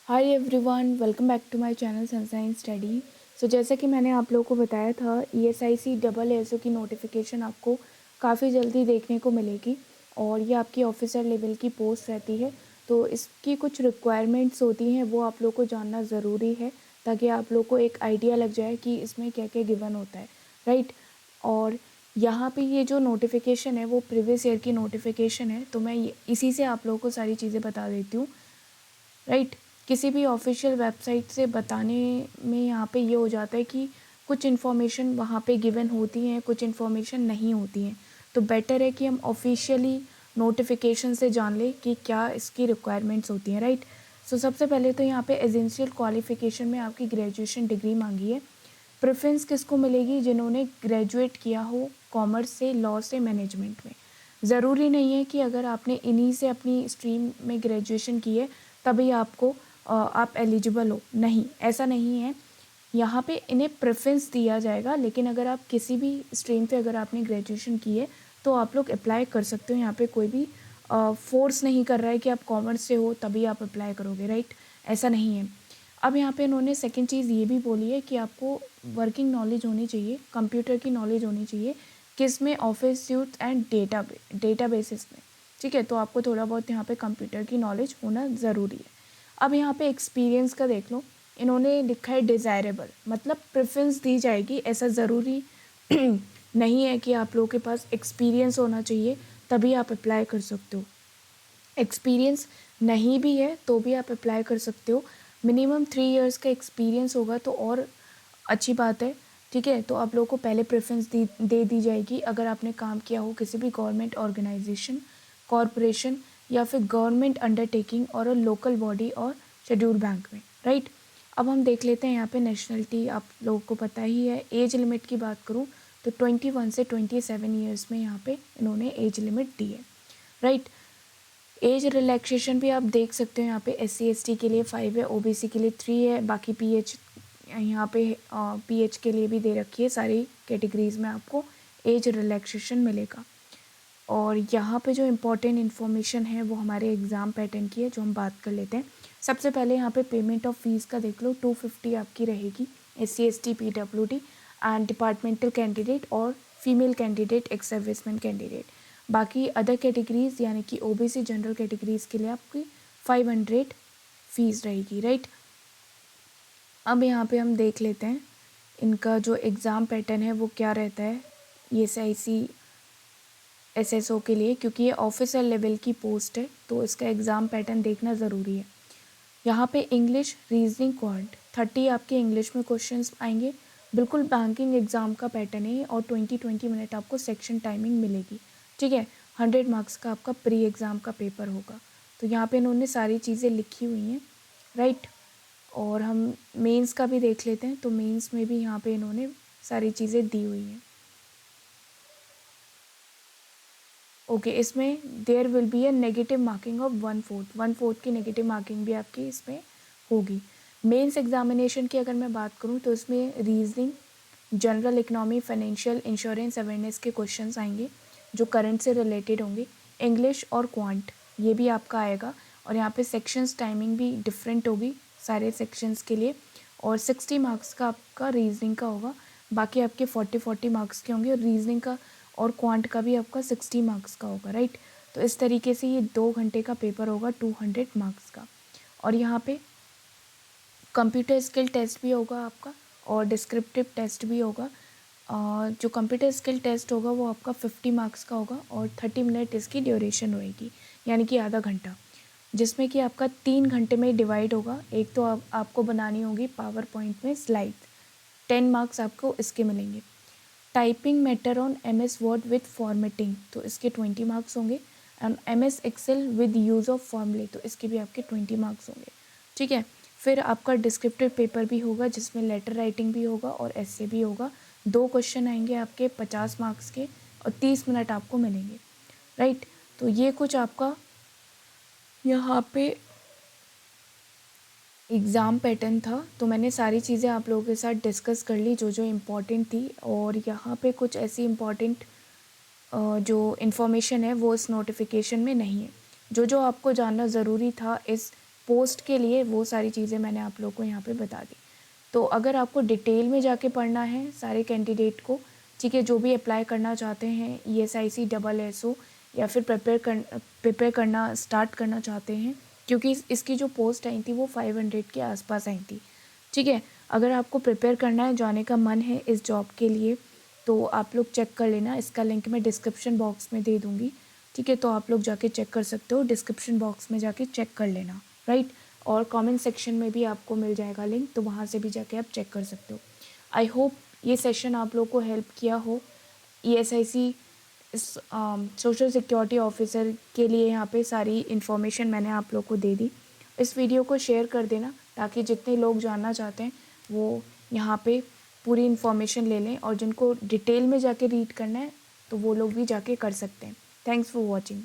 Hi everyone, welcome back to my channel sunshine study. So जैसा कि मैंने आप लोगों को बताया था, ईएसआईसी डबल एसओ की नोटिफिकेशन आपको काफ़ी जल्दी देखने को मिलेगी और ये आपकी ऑफिसर लेवल की पोस्ट रहती है। तो इसकी कुछ रिक्वायरमेंट्स होती हैं, वो आप लोग को जानना ज़रूरी है ताकि आप लोग को एक आइडिया लग जाए कि इसमें क्या क्या गिवन होता है, राइट। और यहाँ पे ये जो नोटिफिकेशन है वो प्रीवियस ईयर की नोटिफिकेशन है, तो मैं इसी से आप लोगों को सारी चीज़ें बता देती हूँ, राइट। किसी भी ऑफिशियल वेबसाइट से बताने में यहाँ पे ये हो जाता है कि कुछ इन्फॉर्मेशन वहाँ पे गिवन होती हैं, कुछ इन्फॉर्मेशन नहीं होती हैं। तो बेटर है कि हम ऑफिशियली नोटिफिकेशन से जान लें कि क्या इसकी रिक्वायरमेंट्स होती हैं, राइट। सो सबसे पहले तो यहाँ पे एसेंशियल क्वालिफ़िकेशन में आपकी ग्रेजुएशन डिग्री मांगी है। प्रेफरेंस किसको मिलेगी? जिन्होंने ग्रेजुएट किया हो कॉमर्स से, लॉ से, मैनेजमेंट में। ज़रूरी नहीं है कि अगर आपने इन्हीं से अपनी स्ट्रीम में ग्रेजुएशन की है तभी आपको आप एलिजिबल हो, नहीं, ऐसा नहीं है। यहाँ पे इन्हें प्रेफरेंस दिया जाएगा, लेकिन अगर आप किसी भी स्ट्रीम से अगर आपने ग्रेजुएशन की है तो आप लोग अप्लाई कर सकते हो। यहाँ पे कोई भी फोर्स नहीं कर रहा है कि आप कॉमर्स से हो तभी आप अप्लाई करोगे, राइट, ऐसा नहीं है। अब यहाँ पे इन्होंने सेकंड चीज़ ये भी बोली है कि आपको वर्किंग नॉलेज होनी चाहिए, कंप्यूटर की नॉलेज होनी चाहिए, किस में? ऑफिस सूट एंड डेटाबेसिस में, ठीक है। तो आपको थोड़ा बहुत यहाँ पे कंप्यूटर की नॉलेज होना ज़रूरी है। अब यहाँ पे एक्सपीरियंस का देख लो, इन्होंने लिखा है डिज़ायरेबल, मतलब प्रेफरेंस दी जाएगी, ऐसा ज़रूरी नहीं है कि आप लोगों के पास एक्सपीरियंस होना चाहिए तभी आप अप्लाई कर सकते हो। एक्सपीरियंस नहीं भी है तो भी आप अप्लाई कर सकते हो। मिनिमम 3 इयर्स का एक्सपीरियंस होगा तो और अच्छी बात है, ठीक है। तो आप लोगों को पहले प्रेफरेंस दे दी जाएगी अगर आपने काम किया हो किसी भी गवर्नमेंट ऑर्गेनाइजेशन, कॉरपोरेशन या फिर गवर्नमेंट अंडरटेकिंग और लोकल बॉडी और शेड्यूल बैंक में, राइट। अब हम देख लेते हैं यहाँ पे नेशनलिटी, आप लोगों को पता ही है। एज लिमिट की बात करूँ तो 21 से 27 ईयर्स में यहाँ पे इन्होंने एज लिमिट दी है, राइट। एज रिलैक्सेशन भी आप देख सकते हो, यहाँ पे SC ST के लिए 5 है, OBC के लिए 3 है, बाकी PH यहाँ पे PH के लिए भी दे रखी है। सारी कैटेगरीज़ में आपको एज रिलैक्सेशन मिलेगा। और यहाँ पे जो इम्पोर्टेंट इन्फॉर्मेशन है वो हमारे एग्ज़ाम पैटर्न की है, जो हम बात कर लेते हैं। सबसे पहले यहाँ पे पेमेंट ऑफ फीस का देख लो, 250 आपकी रहेगी SC ST PWD and departmental candidate और female candidate, ex serviceman candidate. बाकी अदर कैटेगरीज़ यानी कि OBC जनरल कैटेगरीज़ के लिए आपकी 500 फीस रहेगी, राइट। अब यहाँ पे हम देख लेते हैं इनका जो एग्ज़ाम पैटर्न है वो क्या रहता है ESIC SSO के लिए, क्योंकि ये ऑफिसर लेवल की पोस्ट है तो इसका एग्ज़ाम पैटर्न देखना ज़रूरी है। यहाँ पे इंग्लिश, रीजनिंग, क्वांट 30 आपके इंग्लिश में क्वेश्चंस आएंगे। बिल्कुल बैंकिंग एग्ज़ाम का पैटर्न है और 20 मिनट आपको सेक्शन टाइमिंग मिलेगी, ठीक है। 100 मार्क्स का आपका प्री एग्ज़ाम का पेपर होगा। तो यहाँ पे इन्होंने सारी चीज़ें लिखी हुई हैं, राइट। और हम मेंस का भी देख लेते हैं, तो मेंस में भी यहाँ पे इन्होंने सारी चीज़ें दी हुई हैं। ओके, इसमें there will be a negative marking of 1/4 की नेगेटिव मार्किंग भी आपकी इसमें होगी। मेंस एग्जामिनेशन की अगर मैं बात करूँ तो इसमें reasoning, general economy, financial, insurance awareness के क्वेश्चंस आएंगे जो करंट से रिलेटेड होंगे। इंग्लिश और क्वांट ये भी आपका आएगा और यहाँ पे सेक्शंस टाइमिंग भी डिफरेंट होगी सारे सेक्शंस के लिए। और 60 मार्क्स का आपका रीजनिंग का होगा, बाकी आपके 40 मार्क्स के होंगे। और रीजनिंग का और क्वांट का भी आपका 60 मार्क्स का होगा, राइट। तो इस तरीके से ये 2 घंटे का पेपर होगा 200 मार्क्स का। और यहाँ पे कंप्यूटर स्किल टेस्ट भी होगा आपका और डिस्क्रिप्टिव टेस्ट भी होगा। जो कंप्यूटर स्किल टेस्ट होगा वो आपका 50 मार्क्स का होगा और 30 मिनट इसकी ड्यूरेशन रहेगी, यानी कि आधा घंटा, जिसमें कि आपका 3 घंटे में डिवाइड होगा। एक तो आपको बनानी होगी पावर पॉइंट में स्लाइड, 10 मार्क्स आपको इसके मिलेंगे। Typing matter on MS word with formatting, तो इसके 20 मार्क्स होंगे। And MS excel with use of फॉर्मूले, तो इसके भी आपके 20 मार्क्स होंगे, ठीक है। फिर आपका डिस्क्रिप्टिव पेपर भी होगा जिसमें लेटर राइटिंग भी होगा और ऐसे भी होगा। 2 क्वेश्चन आएंगे आपके 50 मार्क्स के और 30 मिनट आपको मिलेंगे, राइट। तो ये कुछ आपका यहाँ पे एग्ज़ाम पैटर्न था। तो मैंने सारी चीज़ें आप लोगों के साथ डिस्कस कर ली जो जो इम्पोर्टेंट थी। और यहाँ पे कुछ ऐसी इम्पोर्टेंट जो इन्फॉर्मेशन है वो इस नोटिफिकेशन में नहीं है। जो जो आपको जानना ज़रूरी था इस पोस्ट के लिए वो सारी चीज़ें मैंने आप लोगों को यहाँ पे बता दी। तो अगर आपको डिटेल में जाके पढ़ना है सारे कैंडिडेट को, ठीक है, जो भी अप्लाई करना चाहते हैं ESIC डबल SO या फिर प्रिपेयर करना स्टार्ट करना चाहते हैं, क्योंकि इसकी जो पोस्ट आई थी वो 500 के आसपास आई थी, ठीक है। अगर आपको प्रिपेयर करना है, जाने का मन है इस जॉब के लिए, तो आप लोग चेक कर लेना। इसका लिंक मैं डिस्क्रिप्शन बॉक्स में दे दूँगी, ठीक है। तो आप लोग जाके चेक कर सकते हो, डिस्क्रिप्शन बॉक्स में जाके चेक कर लेना, राइट। और कमेंट सेक्शन में भी आपको मिल जाएगा लिंक, तो वहाँ से भी जाके आप चेक कर सकते हो। आई होप ये सेशन आप लोग को हेल्प किया हो। ESIC सोशल सिक्योरिटी ऑफिसर के लिए यहाँ पे सारी इन्फॉर्मेशन मैंने आप लोग को दे दी। इस वीडियो को शेयर कर देना ताकि जितने लोग जानना चाहते हैं वो यहाँ पे पूरी इन्फॉर्मेशन ले लें, और जिनको डिटेल में जाके रीड करना है तो वो लोग भी जाके कर सकते हैं। Thanks for watching.